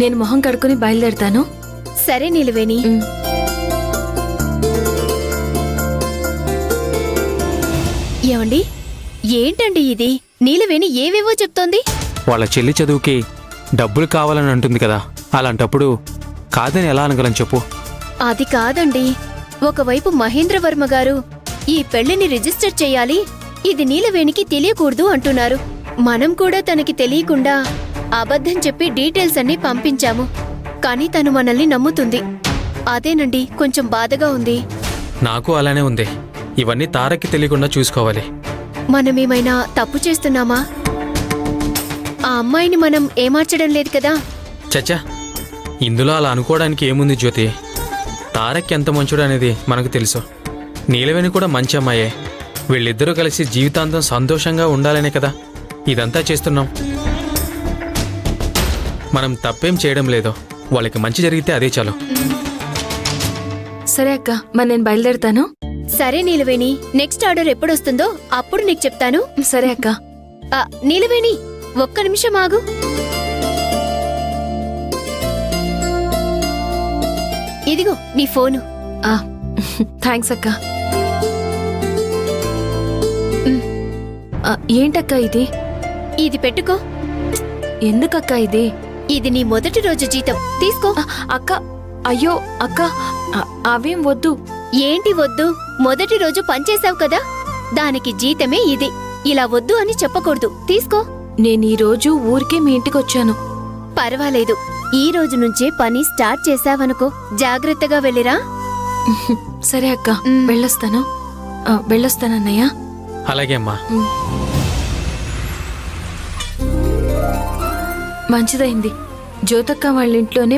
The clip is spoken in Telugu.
నేను మొహం కడుక్కుని బయలుదేరతాను. సరే నీలవేణి. ఏమండి, ఏంటండి ఇది? నీలవేణి ఏవేవో చెప్తోంది. వాళ్ళ చెల్లి చదువుకి డబ్బులు కావాలని అంటుంది కదా, అలాంటప్పుడు కాదని ఎలా అనగలం చెప్పు. అది కాదండి, ఒకవైపు మహేంద్రవర్మ గారు ఈ పెళ్లిని రిజిస్టర్ చెయ్యాలి, ఇది నీలవేణికి తెలియకూడదు అంటున్నారు. మనం కూడా తనకి తెలియకుండా అబద్ధం చెప్పి డీటెయిల్స్ అన్నీ పంపించాము. కానీ తను మనల్ని నమ్ముతుంది. అదేనండి కొంచెం బాధగా ఉంది. నాకు అలానే ఉంది. ఇవన్నీ తారక్కి తెలియకుండా చూసుకోవాలి. మనమేమైనా తప్పు చేస్తున్నామా? ఆ అమ్మాయిని మనం ఏమార్చడం లేదు కదా. చచ్చా, ఇందులో అలా అనుకోవడానికి ఏముంది జ్యోతి? తారక్ ఎంత మంచుడు అనేది మనకు తెలుసు. నీలవేణి కూడా మంచి అమ్మాయే. వీళ్ళిద్దరూ కలిసి జీవితాంతం సంతోషంగా ఉండాలనే కదా ఇదంతా చేస్తున్నాం. మనం తప్పేం చేయడం లేదు. వాళ్ళకి మంచి జరిగితే అదే చాలు. సరే అక్క, మరి నేను బయలుదేరతాను. సరే నీలవేణి, నెక్స్ట్ ఆర్డర్ ఎప్పుడొస్తుందో అప్పుడు నీకు చెప్తాను. సరే అక్క. నీలవేణి, ఒక్క నిమిషం ఆగు. ఇదిగో నీ ఫోను. థ్యాంక్స్ అక్క. ఏంటక్క ఇది? ఇది పెట్టుకో. ఎందుకక్క ఇది? ఇది నీ మొదటి రోజు జీతం, తీసుకో. అక్క, అయ్యో అక్క, అవేం వద్దు. ఏంటి వద్దు? మొదటి రోజు పనిచేశావు కదా, దానికి జీతమే ఇది. ఇలా వద్దు అని చెప్పకూడదు, తీసుకో. నేనీరోజు ఊరికే మీ ఇంటికొచ్చాను. పర్వాలేదు, ఈ రోజు నుంచే పని స్టార్ట్ చేశావనుకో. జాగ్రత్తగా వెళ్ళిరా. సరే అక్క, వెళ్ళొస్తాను. వెళ్ళొస్తానన్నయ్య. అలాగే అమ్మా. మంచిదైంది, జ్యోతక్క వాళ్ళ ఇంట్లోనే